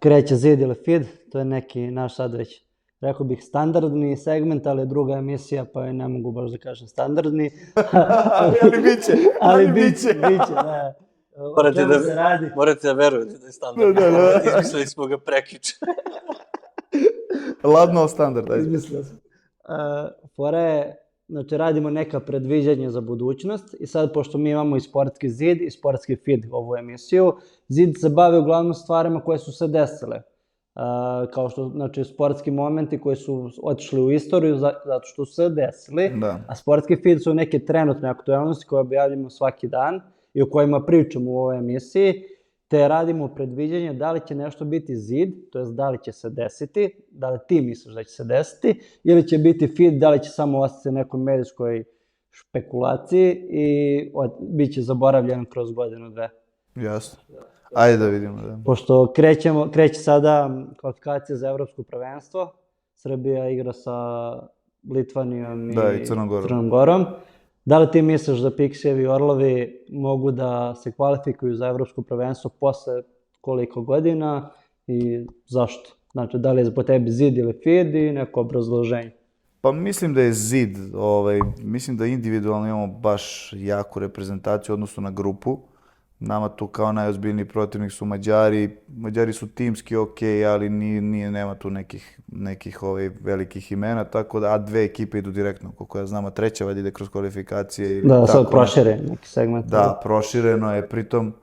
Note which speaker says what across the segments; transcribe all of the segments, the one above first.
Speaker 1: kreće zid ili feed, to je neki naš sad već, rekao bih, standardni segment, ali druga emisija, pa ne mogu baš da kažem standardni. ali biće, da.
Speaker 2: Morate da verujete da je standardni. Izmislili smo ga prekjuče.
Speaker 3: Ladno standard, ajde.
Speaker 1: Izmislio sam. Fora je, znači radimo neka predviđanja za budućnost i sad, pošto mi imamo i sportski zid i sportski feed ovu emisiju, zid se bavi uglavnom stvarima koje su se desile. Kao što, znači, sportski momenti koji su otišli u istoriju zato što su se desili, a sportski feed su neke trenutne aktualnosti koje objavljamo svaki dan i o kojima pričamo u ovoj emisiji, te radimo predviđanje da li će nešto biti zid, to jest da li će se desiti, da li ti misliš da će se desiti, ili će biti feed, da li će samo ostati nekoj medijskoj špekulaciji i bit će zaboravljen kroz godinu, dve.
Speaker 3: Jasno. Ajde da vidimo. Da.
Speaker 1: Pošto kreće sada kvalifikacija za evropsko prvenstvo, Srbija igra sa Litvanijom i Crnom Gorom. Da li ti misliš da Pixijevi Orlovi mogu da se kvalifikuju za evropsko prvenstvo posle koliko godina i zašto? Znači, da li je po tebi zid ili feed i neko obrazloženje?
Speaker 3: Pa mislim da je zid. Mislim da individualno imamo baš jaku reprezentaciju odnosno na grupu. Nama tu kao najozbiljniji protivnik su Mađari. Mađari su timski ali nema tu nekih velikih imena, tako da, a dve ekipe idu direktno, koliko ja znam, a treća valjda ide kroz kvalifikacije.
Speaker 1: Da, sad proširen neki segment.
Speaker 3: Da, prošireno je, pritom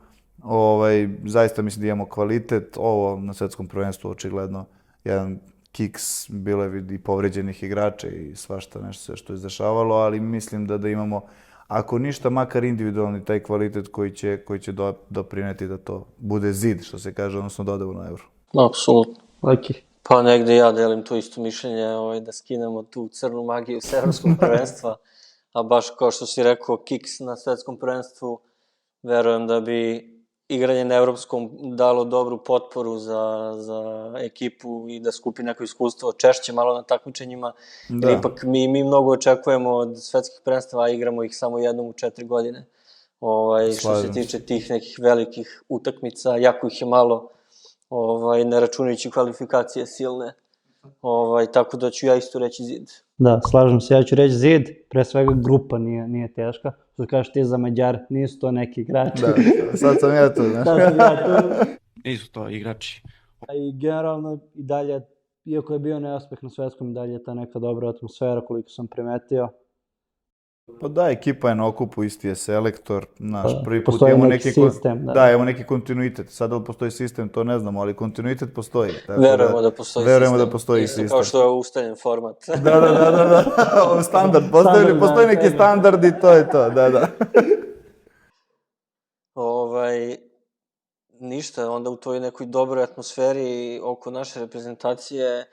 Speaker 3: zaista mislim da imamo kvalitet. Ovo na svetskom prvenstvu očigledno jedan kiks, bilo je i povređenih igrača i svašta nešto sve što je izdešavalo, ali mislim da imamo, ako ništa, makar individualni taj kvalitet koji će doprineti da to bude zid, što se kaže, odnosno dodamo na Euro.
Speaker 2: Apsolutno. Pa negde ja delim to isto mišljenje, da skinemo tu crnu magiju s evropskog prvenstva, a baš kao što si rekao, kiks na svetskom prvenstvu, verujem da bi igranje na evropskom dalo dobru potporu za ekipu i da skupi neko iskustvo češće malo na takmičenjima. Jer ipak mi mnogo očekujemo od svetskih prvenstava, a igramo ih samo jednom u 4 godine. Što se tiče tih nekih velikih utakmica, jako ih je malo, ne računajući kvalifikacije silne. Tako da ću ja isto reći zid.
Speaker 1: Da, slažem se, ja ću reći zid, pre svega grupa nije teška. Što kažeš ti za Mađar, nisu to neki igrači.
Speaker 3: Da, sad sam ja tu, znaš.
Speaker 4: Nisu to igrači.
Speaker 1: I generalno i dalje, iako je bio neuspeh na svetskom, dalje je ta neka dobra atmosfera koliko sam primetio.
Speaker 3: Pa da, ekipa je na okupu, isti je selektor, prvi put
Speaker 1: imamo neki sistem.
Speaker 3: Da, imamo neki kontinuitet. Sad da li postoji sistem, to ne znamo, ali kontinuitet postoji.
Speaker 2: Verujemo da postoji sistem.
Speaker 3: Verujemo da postoji sistem.
Speaker 2: Isto kao što je ustaljen format.
Speaker 3: Da. Standard, postoji neki standard i to je to, da.
Speaker 2: Ništa, onda u toj nekoj dobroj atmosferi oko naše reprezentacije,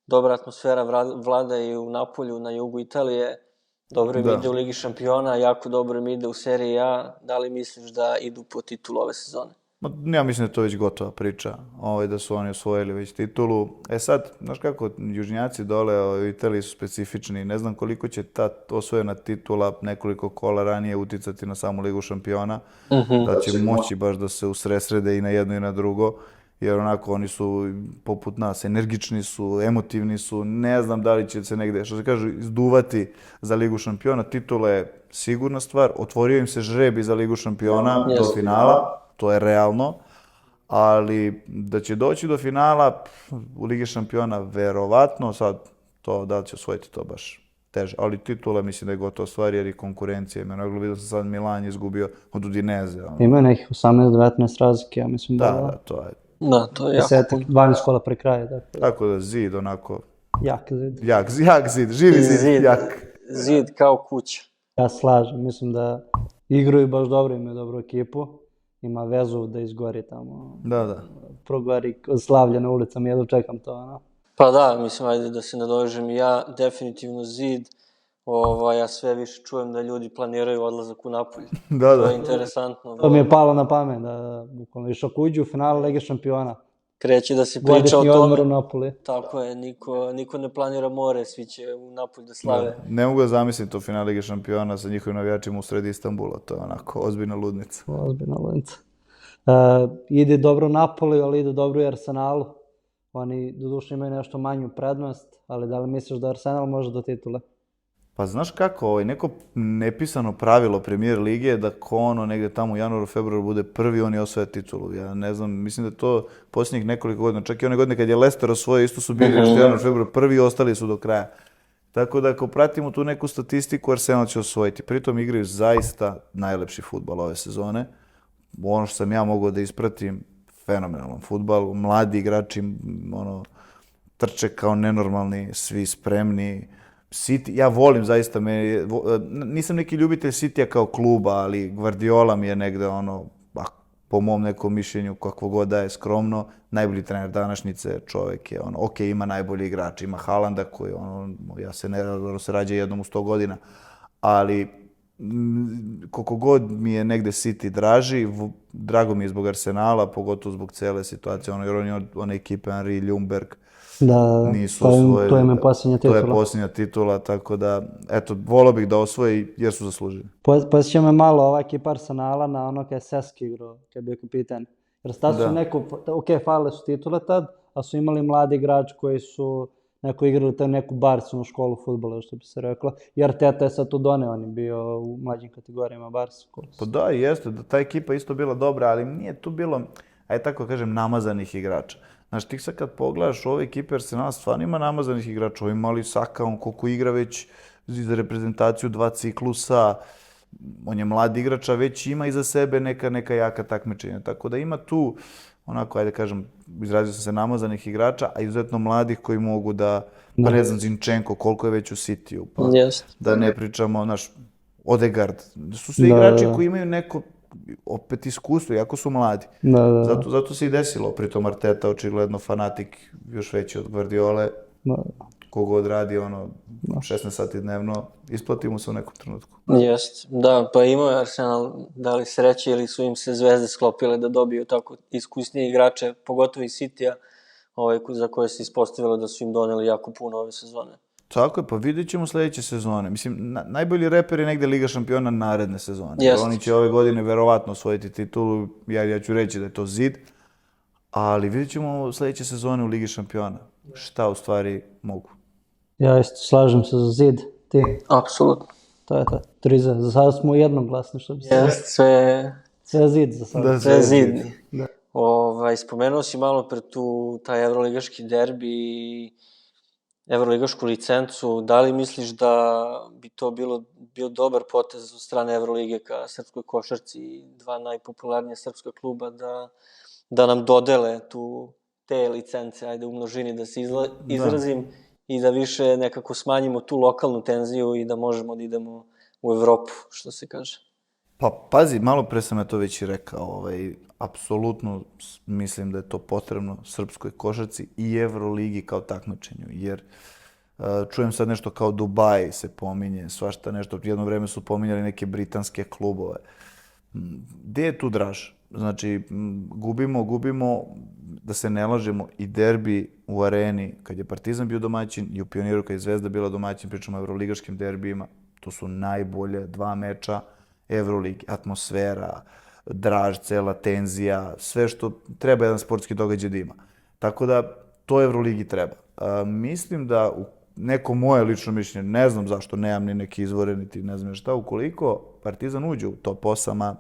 Speaker 2: dobra atmosfera vlada i u Napolju, na jugu Italije. Dobro im ide u Ligi šampiona, jako dobro im ide u seriji A. Da li misliš da idu po titulu ove sezone?
Speaker 3: Ja mislim da je to već gotova priča, da su oni osvojili već titulu. Sad, znaš kako, južnjaci dole u Italiji su specifični. Ne znam koliko će ta osvojena titula nekoliko kola ranije uticati na samu Ligu šampiona. Da će moći baš da se usresrede i na jedno i na drugo. Jer onako oni su poput nas, energični su, emotivni su, ne znam da li će se negde, što se kaže, izduvati za Ligu šampiona. Titula je sigurna stvar, otvorio im se žrebi za Ligu šampiona do finala, to je realno, ali da će doći do finala u Ligi šampiona verovatno, sad to da li će osvojiti to baš teže, ali titula mislim da je gotova stvar jer i konkurencija. Vidio sam sad Milan je izgubio od Udineze.
Speaker 1: Ima nekih 18-19 razlike, ja mislim
Speaker 3: da to je.
Speaker 2: Da, to je jako puno.
Speaker 1: 12 kola pre kraja.
Speaker 3: Tako da zid onako...
Speaker 1: Jak zid.
Speaker 3: Jak zid, živi zid, jak.
Speaker 2: Zid kao kuća.
Speaker 1: Ja slažem, mislim da igraju baš dobro, imaju dobru ekipu. Ima vezu da izgori tamo.
Speaker 3: Da.
Speaker 1: Progori Slavlja na ulicama, jedno čekam to.
Speaker 2: Pa da, mislim, ajde da se nadovežem i ja, definitivno zid. Ja sve više čujem da ljudi planiraju odlazak u Napolj.
Speaker 3: Da.
Speaker 2: To je interesantno.
Speaker 1: To mi je palo na pamet, da bukvalno išao kuđu u finalu Lige šampiona.
Speaker 2: Kreće da se priča o
Speaker 1: godišnji
Speaker 2: tome.
Speaker 1: odmor u Napoli.
Speaker 2: Tako je, niko ne planira more, svi će u Napolj da slave.
Speaker 3: Ne mogu da zamislim to finale Lige šampiona sa njihovim navijačima u sredi Istanbula, to je onako ozbiljna ludnica.
Speaker 1: Ozbiljna ludnica. Ide dobro Napoli, ali ide dobro i Arsenalu. Oni doduše imaju nešto manju prednost, ali da li misliš da Arsenal može do titule?
Speaker 3: Pa znaš kako, neko nepisano pravilo Premier Lige je da ko ono negdje tamo u januaru, februaru bude prvi, oni osvoje titulu. Ja ne znam, mislim da je to posljednjih nekoliko godina. Čak i one godine kad je Leicester osvojio, isto su bili nešto januar, februar prvi i ostali su do kraja. Tako da ako pratimo tu neku statistiku, Arsenal će osvojiti. Pritom igraju zaista najlepši fudbal ove sezone. Ono što sam ja mogao da ispratim, fenomenalan fudbal. Mladi igrači trče kao nenormalni, svi spremni. City, ja volim zaista, nisam neki ljubitelj Citya kao kluba, ali Guardiola mi je negde po mom nekom mišljenju, kakvo god da je skromno, najbolji trener današnjice, čovjek je, ok, ima najbolji igrač, ima Haalanda koji, ja se ne radim, se rađa jednom u 100 godina, ali koliko god mi je negde City draži, drago mi je zbog Arsenala, pogotovo zbog cele situacije, jer oni od one ekipe Henry, Ljungberg, nisu osvojili.
Speaker 1: To je posljednja titula.
Speaker 3: To je posljednja titula, tako da, eto, volio bih da osvoji jer su zaslužili.
Speaker 1: Posjeća me malo ova ekipa Arsenala na ono kad je Seski igrao, kad je bio kapitan. Jer tad su falile su titule tad, a su imali mladi igrač koji su igrali neku Barcu školu fudbala, što bi se reklo. I Arteta je sad tu doneo, on je bio u mlađim kategorijama Barca.
Speaker 3: Pa da, jeste, da ta ekipa isto bila dobra, ali nije tu bilo, ajde tako kažem, namazanih igrača. Znaš, ti sad kad pogledaš ove ekipe Arsenala, stvarno ima namazanih igrača. Ovi mali Saka, on koliko igra već za reprezentaciju 2 ciklusa, on je mlad igrač, a već ima iza sebe neka jaka takmičenja. Tako da ima tu, onako, ajde kažem, izrazio sam se namazanih igrača, a izuzetno mladih koji mogu da, pa ne znam, Zinchenko, koliko je već u Cityu, pa da ne pričamo, znaš, Odegaard. Su sve igrači koji imaju neko opet iskustvo, jako su mladi. Zato se i desilo. Pritom Arteta, očigledno fanatik još veći od Guardiole. Kogo odradi 16 sati dnevno, isplati mu se u nekom trenutku.
Speaker 2: Jest, da, pa imao je Arsenal, da li sreće ili su im se zvezde sklopile da dobiju tako iskusnije igrače, pogotovo iz Citya, za koje se ispostavilo da su im doneli jako puno ove sezone.
Speaker 3: Tako je, pa vidjet ćemo sljedeće sezone. Mislim, najbolji reper je negde Liga šampiona naredne sezone. Oni će ove godine verovatno osvojiti titulu, ja ću reći da je to zid, ali vidjet ćemo sljedeće sezone u Ligi šampiona. Šta u stvari mogu.
Speaker 1: Ja isto slažem se za zid, ti?
Speaker 2: Apsolutno.
Speaker 1: To je to, 3-0. Za sada smo jednoglasni, što bi se rekao. Sve zid za sada.
Speaker 2: Sve zidni. Spomenuo si malo pre taj evroligaški derbi i evroligašku licencu. Da li misliš da bi to bio dobar potez od strane Evrolige ka srpskoj košarci, dva najpopularnija srpska kluba, da nam dodele te licence, ajde u množini da se izrazim, i da više nekako smanjimo tu lokalnu tenziju i da možemo da idemo u Evropu, što se kaže.
Speaker 3: Pa pazi, malo pre sam ja to već i rekao, apsolutno mislim da je to potrebno srpskoj košarci i Evroligi kao takmičenju, jer čujem sad nešto kao Dubaj se pominje, svašta nešto, jedno vreme su pominjali neke britanske klubove. Gde je tu draž? Znači, gubimo, da se ne lažemo, i derbi u Areni, kad je Partizan bio domaćin, i u Pioniru kad je Zvezda bila domaćin, pričamo o evroligaškim derbijima, to su najbolje 2 meča Evroligi, atmosfera, draž, cela tenzija, sve što treba jedan sportski događaj da ima. Tako da, to Evroligi treba. Mislim da, neko moje lično mišljenje, ne znam zašto, nemam ni neki izvore, niti ne znam šta, ukoliko Partizan uđe u top 8,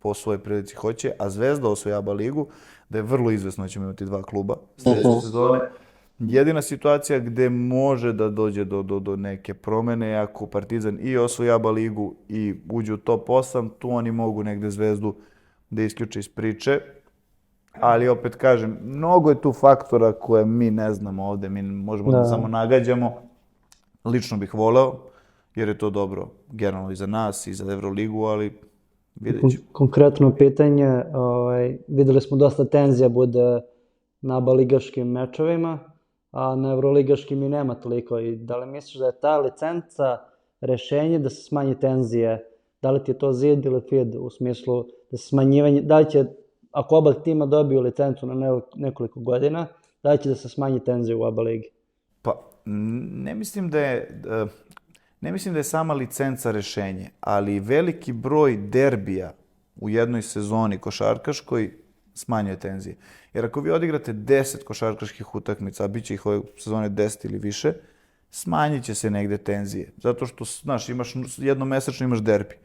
Speaker 3: po svojoj prilici hoće, a Zvezda osvoji ABA ligu, da je vrlo izvesno da ćemo imati 2 kluba sljedeće sezone. Jedina situacija gde može da dođe do neke promene je ako Partizan i osvoji ABA ligu i uđe u top 8, tu oni mogu negde Zvezdu da isključe iz priče. Ali opet kažem, mnogo je tu faktora koje mi ne znamo ovde, mi možemo da samo nagađamo. Lično bih voleo, jer je to dobro generalno i za nas i za Evroligu, ali vidjet ćemo.
Speaker 1: Konkretno pitanje, videli smo dosta tenzija bude na ABA ligaškim mečevima, a na evroligaškim i nema toliko. I da li misliš da je ta licenca rešenje da se smanji tenzije? Da li ti je to zid ili fid u smislu da se smanjivanje, da li će, ako oba tima dobiju licencu na nekoliko godina, da li će da se smanji tenzije u ABA ligi?
Speaker 3: Pa, ne mislim da je sama licenca rešenje, ali veliki broj derbija u jednoj sezoni košarkaškoj smanjuje tenzije. Jer ako vi odigrate 10 košarkaških utakmica, a bit će ih ove sezone 10 ili više, smanjit će se negde tenzije. Zato što, znaš, jednomesečno imaš derbi.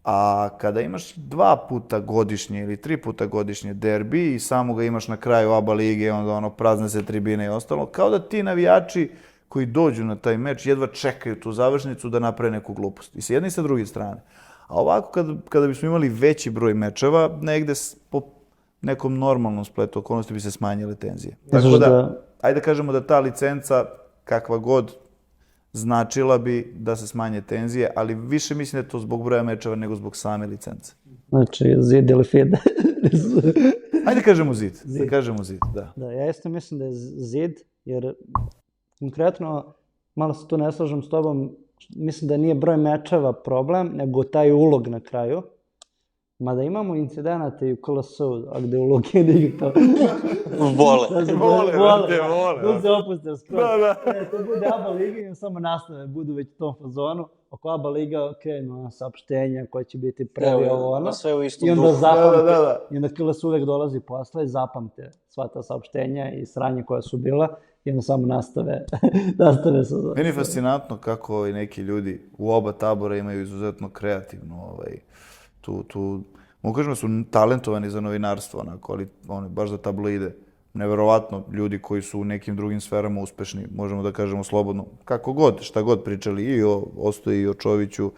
Speaker 3: A kada imaš 2 puta godišnje ili 3 puta godišnje derbi i samo ga imaš na kraju ABA lige i onda prazne se tribine i ostalo, kao da ti navijači koji dođu na taj meč jedva čekaju tu završnicu da naprave neku glupost. I sa jedne i sa druge strane. A ovako kada bismo imali veći broj mečeva, negde po nekom normalnom spletu okolnosti bi se smanjile tenzije. Tako da, ajde da kažemo da ta licenca, kakva god, značila bi da se smanje tenzije, ali više mislim da je to zbog broja mečeva nego zbog same licence.
Speaker 1: Znači, zid ili fid?
Speaker 3: Ajde kažemo zid. Da kažemo zid, da.
Speaker 1: Da, ja isto mislim da je zid, jer konkretno, malo se tu ne slažem s tobom, mislim da nije broj mečeva problem, nego taj ulog na kraju. Mada imamo incidenata i u KLS-u, a gde ulog je digitao.
Speaker 2: Vole.
Speaker 1: Tu se opuste skroz. To bude ABA liga i samo nastave, budu već u tom fazonu. Oko ABA liga krenu saopštenja koje će biti previ ovo ono.
Speaker 2: Sve u istom
Speaker 1: I onda
Speaker 2: duhu.
Speaker 1: zapamte, i onda KLS uvek dolazi posle, zapamte sva ta saopštenja i sranje koja su bila. I onda samo nastave sa...
Speaker 3: Meni je fascinantno kako neki ljudi u oba tabora imaju izuzetno kreativnu mogu kažem da su talentovani za novinarstvo, onako, ali baš za tabloide. Neverovatno, ljudi koji su u nekim drugim sferama uspešni, možemo da kažemo slobodno, kako god, šta god pričali i o Ostoji i o Čoviću,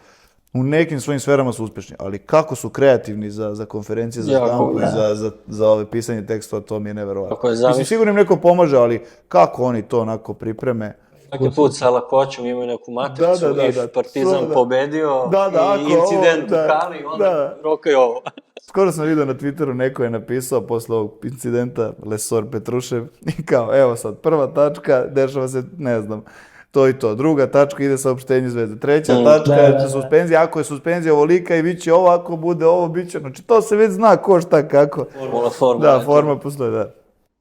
Speaker 3: u nekim svojim sferama su uspešni, ali kako su kreativni za konferencije, za štampu i za ove pisanje tekstova, to mi je neverovatno. Mislim, sigurno im neko pomaže, ali kako oni to onako pripreme.
Speaker 2: Svaki put sa lakoćom imaju neku matricu i Partizan pobedio i incident u Kali, onda rokaj ovo.
Speaker 3: Skoro sam vidio na Twitteru, neko je napisao posle ovog incidenta Lesor Petrušev i kao, evo sad, prva tačka, dešava se, ne znam, to i to. Druga tačka ide saopštenje Zvezde. Treća tačka je suspenzija. Ako je suspenzija ovolika i bit će ovo, ako bude ovo, bit će... Znači, to se već zna ko šta kako.
Speaker 2: Forma.
Speaker 3: Da, forma postoje, da.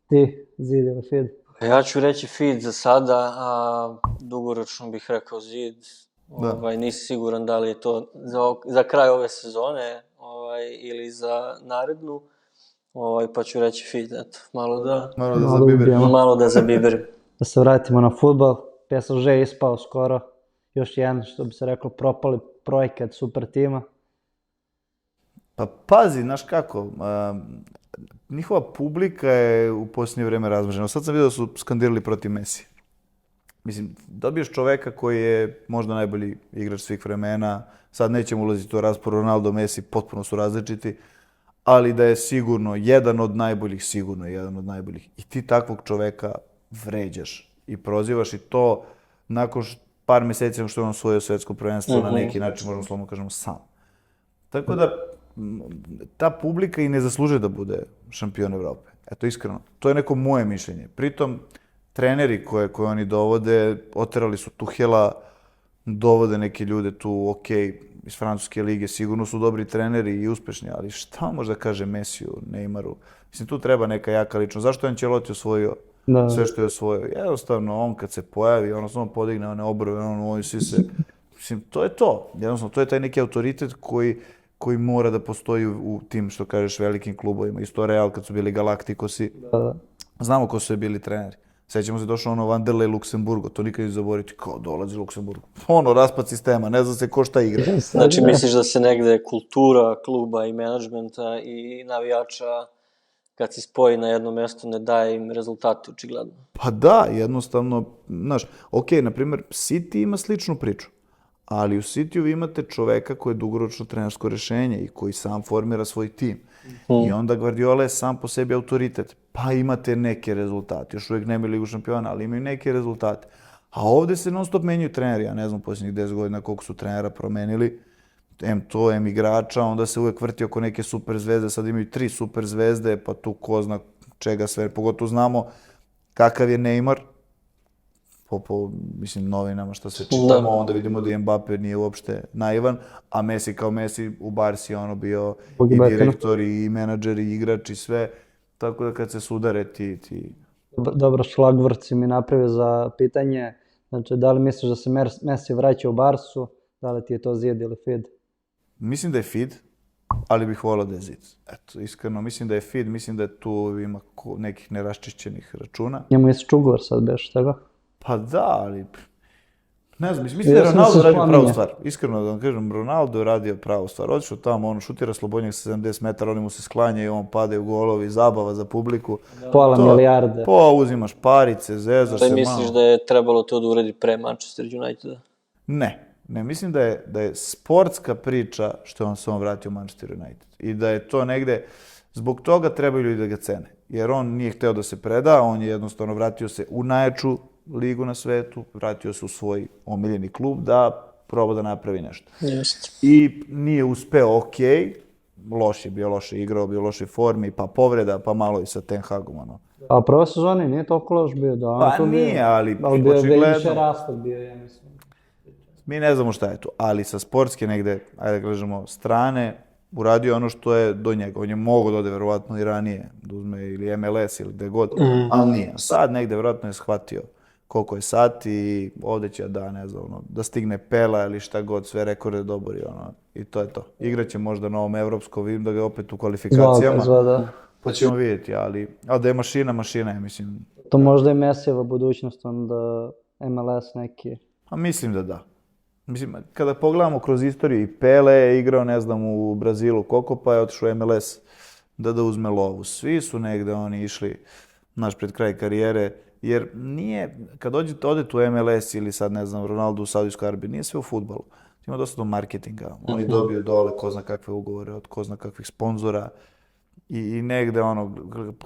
Speaker 1: Ti, zid ili feed?
Speaker 2: Ja ću reći feed za sada, a dugoročno bih rekao zid. Nisi siguran da li je to za kraj ove sezone ili za narednu. Pa ću reći feed, eto. Malo da zabiberim.
Speaker 1: Da se vratimo na fudbal. PSG je ispao skoro. Još jedan, što bi se reklo, propali projekat super tima.
Speaker 3: Pa pazi, znaš kako, njihova publika je u posljednje vreme razmržena. Sad sam vidio da su skandirali protiv Messi. Mislim, dobiješ čoveka koji je možda najbolji igrač svih vremena, sad nećemo ulaziti u rasporu, Ronaldo, Messi, potpuno su različiti, ali da je sigurno jedan od najboljih. I ti takvog čoveka vređaš i prozivaš i to nakon par meseci što je on osvojio svetsko prvenstvo na neki način, možemo slobodno kažemo, sam. Tako da, ta publika i ne zaslužuje da bude šampion Evrope. Eto, iskreno. To je neko moje mišljenje. Pritom, treneri koje oni dovode, oterali su Tuhela, dovode neke ljude tu, iz Francuske lige, sigurno su dobri treneri i uspešni, ali šta može da kaže Messiju, Neymaru? Mislim, tu treba neka jaka ličnost. Zašto je Ancelotti osvojio sve što je osvojio? Jednostavno, on kad se pojavi, on osnovno podigne one obrve, on sise. Mislim, to je to. Jednostavno, to je taj neki autoritet koji mora da postoji u tim, što kažeš, velikim klubovima. Isto Real, kad su bili Galacticosi. Znamo ko su je bili treneri. Sećamo se, došao Vanderlei Luksemburgo, to nikad ne zaboraviti, kao dolazi Luksemburgo. Raspad sistema, ne zna se ko šta igra.
Speaker 2: Znači, misliš da se negde kultura kluba i menadžmenta i navijača, kad se spoji na jedno mesto, ne daje im rezultate, očigledno?
Speaker 3: Pa da, jednostavno, znaš, na primjer, City ima sličnu priču, ali u Cityu vi imate čoveka koji je dugoročno trenersko rešenje i koji sam formira svoj tim. I onda Guardiola je sam po sebi autoritet. Pa imate neke rezultate. Još uvijek nemaju Ligu šampiona, ali imaju neke rezultate. A ovde se non stop menjaju treneri. Ja ne znam posljednjih 10 godina koliko su trenera promenili. M igrača, onda se uvijek vrti oko neke super zvezde. Sad imaju 3 super zvezde, pa tu ko zna čega sve. Pogotovo znamo kakav je Neymar. Po novinama što se čitamo, onda vidimo da Mbappe nije uopšte naivan, a Messi kao Messi u Barsi bio i direktor, i menadžer, i igrač, i sve. Tako da kad se sudare ti...
Speaker 1: Dobro, šlagvort si mi napravio za pitanje. Znači, da li misliš da se Messi vraća u Barsu? Da li ti je to zid ili feed?
Speaker 3: Mislim da je feed. ali bih volio da je Zid. Eto, iskreno, mislim da je Feed, mislim da tu ima nekih neraščišćenih računa.
Speaker 1: Njemu je čugovor sad beš, tako?
Speaker 3: Pa da, ali... Ne znam, mislim da je Ronaldo radio pravu stvar. Iskreno da vam kažem, Ronaldo je radio pravu stvar. Otišao tamo, on šutira slobodnjak sa 70 metara, oni mu se sklanjaju, on padaju golovi, zabava za publiku.
Speaker 1: Pola milijarde.
Speaker 3: Uzimaš parice, zezaš se malo.
Speaker 2: Misliš da je trebalo to da uradi pre Manchester Uniteda?
Speaker 3: Ne, mislim da je sportska priča što on se vratio u Manchester United. I da je to negde, zbog toga trebaju ljudi da ga cene. Jer on nije hteo da se preda, on je jednostavno vratio se u najjaču ligu na svetu, vratio se u svoj omiljeni klub da proba da napravi nešto. I nije uspeo loš je bio, loše igrao, bio u lošoj formi, pa povreda, pa malo i sa Ten Hagom.
Speaker 1: A prva sezona nije toliko loš bio, da.
Speaker 3: Pa nije, ali
Speaker 1: očigledno. Više rastad bio, ja mislim.
Speaker 3: Mi ne znamo šta je to, ali sa sportske negde, ajde da kažemo, strane, uradio ono što je do njega. On je mogao da ode verovatno i ranije, da uzme ili MLS ili gde god, ali nije. Sad negde verovatno je shvatio koliko je sati i ovde će da stigne Pela ili šta god, sve rekorde dobori, i to je to. Igraće možda na ovom evropskom, vidim da ga je opet u kvalifikacijama, pa ćemo vidjeti, ali da je mašina je, mislim.
Speaker 1: To možda je Mesijeva budućnost, onda MLS neki.
Speaker 3: A mislim da da. Mislim, kada pogledamo kroz istoriju, i Pele je igrao, ne znam, u Brazilu koliko, pa je otišao u MLS da uzme lovu. Svi su negde oni išli, pred kraj karijere, jer nije, kad odete u MLS ili sad, ne znam, Ronaldo u Saudijskoj Arabiji, nije sve u fudbalu. Ima dosta do marketinga. Oni dobiju dole ko zna kakve ugovore od ko zna kakvih sponzora i negde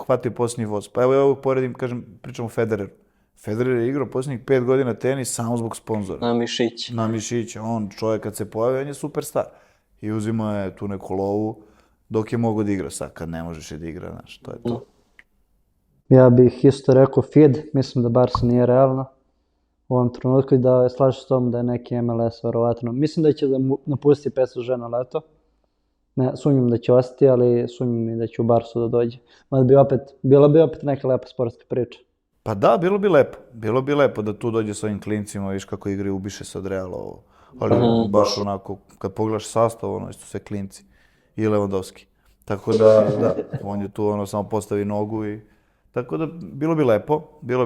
Speaker 3: hvataju posljednji voz. Pa evo ja ovog poredim, pričam o Federeru. Federer je igrao posljednjih 5 godina tenis samo zbog sponzora. Na mišiće. On, čovjek kad se pojavi, on je superstar. I uzimao je tu neku lovu dok je mogao da igra. Sad kad ne možeš da igra, znaš, to je to.
Speaker 1: Ja bih isto rekao Feed, mislim da Barca nije realna u ovom trenutku i da slažem s tom da je neki MLS verovatno. Mislim da će da napusti PSG na leto. Ne, sumnjam da će ostati, ali sumnjam i da će u Barsu da dođe. Bila bi opet neka lepa sportska priča.
Speaker 3: Pa da, bilo bi lepo. Bilo bi lepo da tu dođe s ovim klincima, viš kako igraju, ubiše se od Reala ovo. Ali baš onako, kad pogledaš sastav, isto sve klinci. I Lewandowski. Tako da, on je tu samo postavi nogu i... Tako da, bilo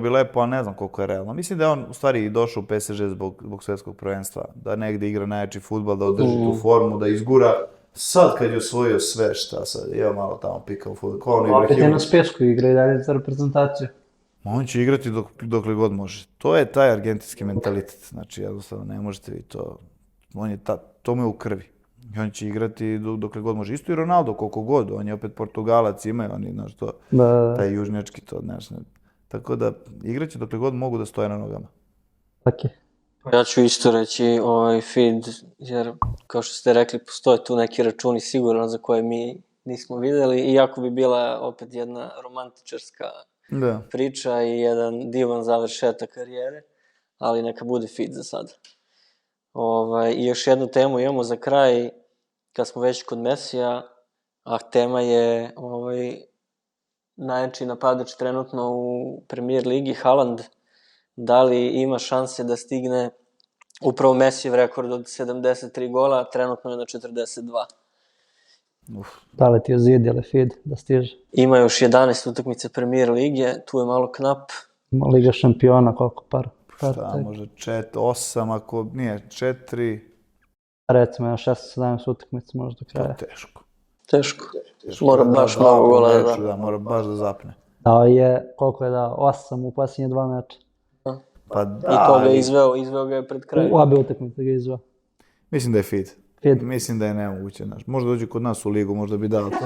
Speaker 3: bi lepo, a ne znam koliko je realno. Mislim da je on u stvari došao u PSG zbog svetskog prvenstva, da negde igra najjači fudbal, da održi tu formu, da izgura. Sad kad je osvojio sve, šta sad, je malo tamo pikao fudbal.
Speaker 1: Opet je na spesku igra i dalje za reprezentaciju.
Speaker 3: On će igrati dokle god može. To je taj argentinski mentalitet. Znači, jednostavno, ne možete vi to... To mu je u krvi. I on će igrati dokle god može. Isto i Ronaldo, koliko god. On je opet Portugalac, imaju oni, znaš to, taj južnjački to, znaš. Tako da, igraće dokle god mogu da stoje na nogama.
Speaker 1: Tako je.
Speaker 2: Ja ću isto reći Feed, jer kao što ste rekli, postoje tu neki računi sigurno za koje mi nismo videli, iako bi bila opet jedna romantičarska priča i jedan divan završetak karijere, ali neka bude Feed za sada. I još jednu temu imamo za kraj, kad smo već kod Mesija, a tema je najjači napadač trenutno u Premier ligi, Haaland. Da li ima šanse da stigne upravo Mesijev rekord od 73 gola, trenutno je na 42.
Speaker 1: Da li ti je Zid ili Feed da stiže?
Speaker 2: Ima još 11 utakmice Premier lige, tu je malo knap.
Speaker 1: Liga šampiona, koliko par?
Speaker 3: Šta, možda 8, ako nije 4...
Speaker 1: Recimo, 6-17 utakmica možda do kraja.
Speaker 3: Teško.
Speaker 2: Mora baš mnogo gola da da.
Speaker 3: Mora baš da zapne.
Speaker 1: Dao je, koliko je dao? 8 u posljednje 2 meča.
Speaker 3: Pa da.
Speaker 2: I to ga je izveo ga je pred krajem.
Speaker 1: U obe utakmice ga je izveo.
Speaker 3: Mislim da je Feed. Mislim da je nemoguće, znaš. Možda dođe kod nas u ligu, možda bi dao to.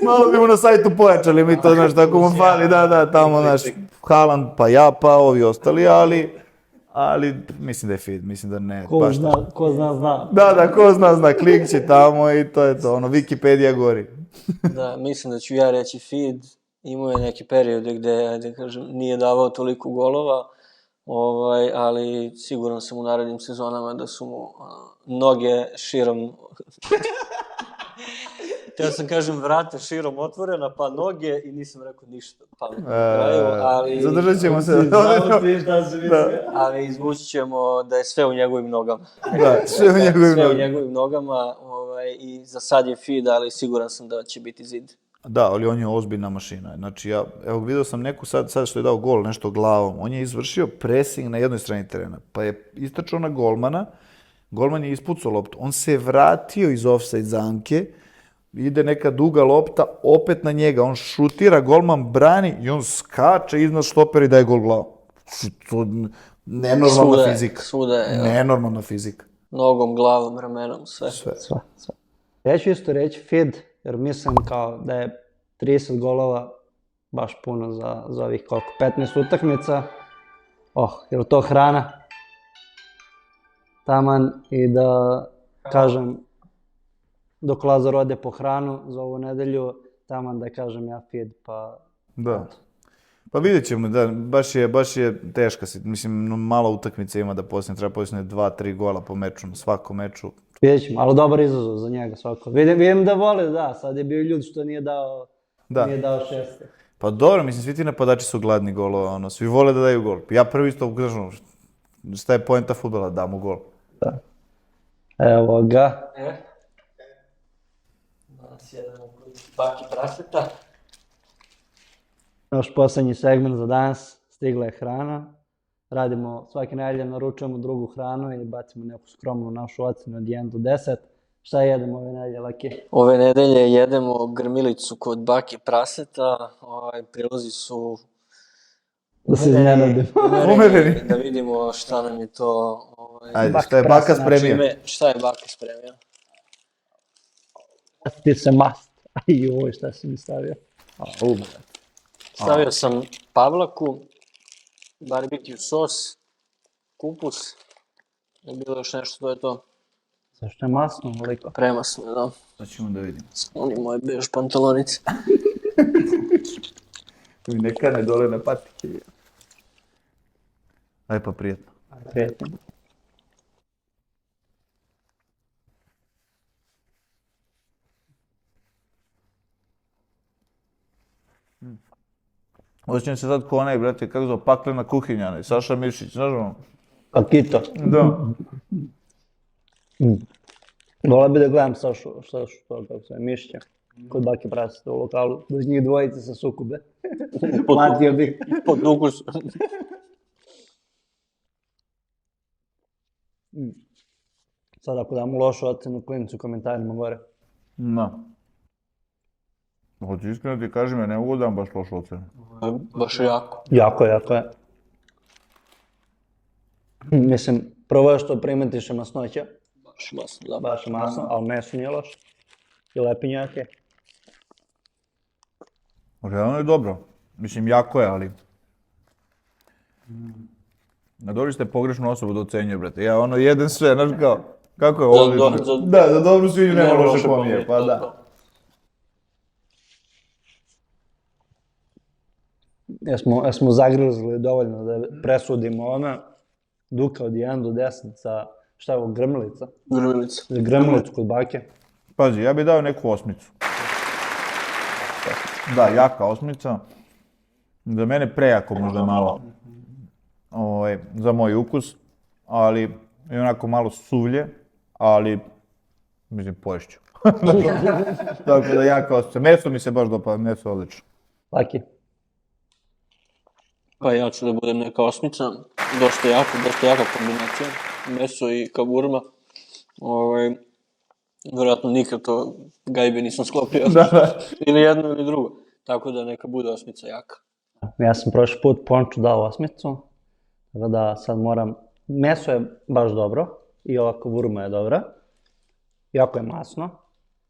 Speaker 3: Malo bi mu na sajtu pojačali, mi to, znaš, tako mu fali, da, tamo, znaš, Haaland, pa ja, pa ovi ostali, ali mislim da je Feed, mislim da ne.
Speaker 1: Ko zna.
Speaker 3: Da, ko zna, klik će tamo i to je to, Wikipedia gori.
Speaker 2: Da, mislim da ću ja reći Feed, imao je neki period gde, da kažem, nije davao toliko golova, ali siguran sam u narednim sezonama da su mu noge širom Teo sam kažem vrata širom otvorena, pa noge i nisam rekao ništa. Pa na kraju, ali...
Speaker 3: Zadržat ćemo se.
Speaker 1: Znamo svi šta se misli.
Speaker 2: Ali izvući ćemo da je sve u njegovim nogama.
Speaker 3: Da, sve u njegovim
Speaker 2: Sve u
Speaker 3: nogama.
Speaker 2: njegovim nogama i za sad je feed, ali siguran sam da će biti zid.
Speaker 3: Da, ali on je ozbiljna mašina. Znači, evo vidio sam neku sad što je dao gol, nešto glavom. On je izvršio pressing na jednoj strani terena, pa je istračao na golmana, golman je ispucao loptu, on se vratio iz offside zamke, ide neka duga lopta, opet na njega, on šutira, golman brani i on skače iznad štopera i daje gol glavom. To nenormalna fizika.
Speaker 2: Svuda je.
Speaker 3: Nenormalna fizika.
Speaker 2: Nogom, glavom, ramenom, sve.
Speaker 1: Sve. Ja ću isto reći feed, jer mislim kao da je 30 golova baš puno za ovih koliko, 15 utakmica. Je li to hrana? Taman i da kažem, dok Lazar ode po hranu za ovu nedelju, taman da kažem ja feed, pa...
Speaker 3: Da. Pa vidjet ćemo, da, baš je teška si. Mislim, malo utakmice ima da treba posljedne 2-3 gola po meču, na svakom meču.
Speaker 1: Vidjet ćemo, ali dobar izazov za njega svako. Vidim da vole, da, sad je bio ljud što nije dao šeste.
Speaker 3: Pa dobro, mislim, svi ti napadači su gladni golova, svi vole da daju gol. Ja prvi isto, šta je poenta fudbala, da mu gol.
Speaker 1: Da. Evo ga.
Speaker 2: Danas jedemo kod baki praseta.
Speaker 1: Još posljednji segment za danas, stigla je hrana. Radimo svake nedelje, naručujemo drugu hranu i bacimo neku skromnu našu ocenu od 1 do 10. Šta jedemo ove nedelje, Laki?
Speaker 2: Ove nedelje jedemo grmilicu kod bake praseta, prilozi su
Speaker 1: Da se iznenadimo.
Speaker 3: Umereni.
Speaker 2: Da vidimo šta nam je to...
Speaker 3: Ajde, šta je baka spremio?
Speaker 2: Šta je baka spremio?
Speaker 1: Ti se mast. Joj, šta si mi stavio?
Speaker 2: Stavio sam pavlaku, barbecue sos, kupus i bilo još nešto, to je to.
Speaker 1: Zašto je masno ovoliko?
Speaker 2: Premasno, da.
Speaker 3: Sad ćemo da vidimo.
Speaker 2: Oni moje bež pantalonice.
Speaker 3: Mi ne kane dole na patike. Aj pa prijetno.
Speaker 1: Prijetno.
Speaker 3: Osjećam se sad ko onaj, brate, kako zove, paklena kuhinja, Saša Mišić, znaš ono?
Speaker 1: Akito.
Speaker 3: Da.
Speaker 1: Volao bi da gledam Sašu, kako se Mišića, kod bake praseta u lokalu, da njih dvojice se sukube. Platio bih.
Speaker 2: Pod ukus.
Speaker 1: Sad ako dam lošu ocenu, klinicu u komentarima gore.
Speaker 3: Da. Hoću iskreno ti kažem, ja ne mogu da dam baš lošu ocenu.
Speaker 2: Baš jako.
Speaker 1: Jako je. Mislim, prvo je što primetiše masnoća.
Speaker 2: Baš masno, da.
Speaker 1: Baš je masno, ali meso nije loše. I lepinjak je.
Speaker 3: Realno je dobro. Mislim, jako je, ali... Nadobri ste pogrešnu osobu da ocenjuje, brate. Ja jedem sve, znaš kao, kako je odlično. Da, za dobru svinju nema loše pomije, pa da.
Speaker 1: Jesmo zagrizli dovoljno da presudimo ona. Duka od 1 do 10 sa, šta je ovo, grmelica?
Speaker 2: Grmelica.
Speaker 1: Grmelicu kod bake.
Speaker 3: Pazi, ja bih dao neku osmicu. Da, jaka osmica. Za mene prejako možda malo. Za moj ukus. Ali i onako malo suvlje. Ali, mislim, poješću. Tako da jaka osmica. Meso mi se baš dopada, meso je odlično.
Speaker 1: Laki.
Speaker 2: Pa ja ću da budem neka osmica. Dosta jaka kombinacija. Meso i kaburma. Vjerojatno nikad to gajbe nisam sklopio. Ili jedno ili drugo. Tako da neka bude osmica jaka.
Speaker 1: Ja sam prošli put Ponču dao osmicu. Tako da sad moram... Meso je baš dobro. I ova kaburma je dobra. Jako je masno.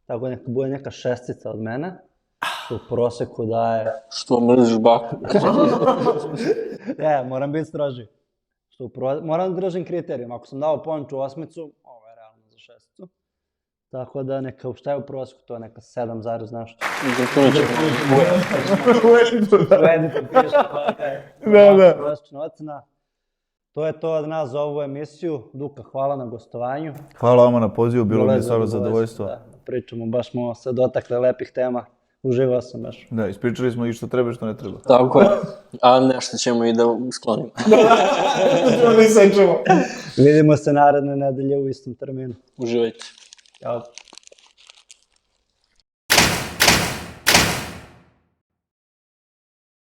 Speaker 1: Tako da neka bude neka 6 od mene. Što u proseku daje...
Speaker 2: Što mrziš baku?
Speaker 1: Moram biti stroži. Moram da držim kriterijum. Ako sam dao Ponču osmicu, ovo je realno za 6. Tako da neka, šta je u proseku, to je neka 7 zarez nešto.
Speaker 3: Da.
Speaker 1: Prosječna ocena. To je to od nas za ovu emisiju. Duka, hvala na gostovanju.
Speaker 3: Hvala vama na pozivu, bilo mi je stvarno zadovoljstvo.
Speaker 1: pričamo, baš smo se dotakli lepih tema. Uživao sam baš.
Speaker 3: Da, ispričali smo i što treba i što ne treba.
Speaker 2: Tako je. A nešto ćemo i da sklonimo.
Speaker 1: Vidimo se naredne nedelje u istom terminu.
Speaker 2: Uživajte.
Speaker 1: Ćao.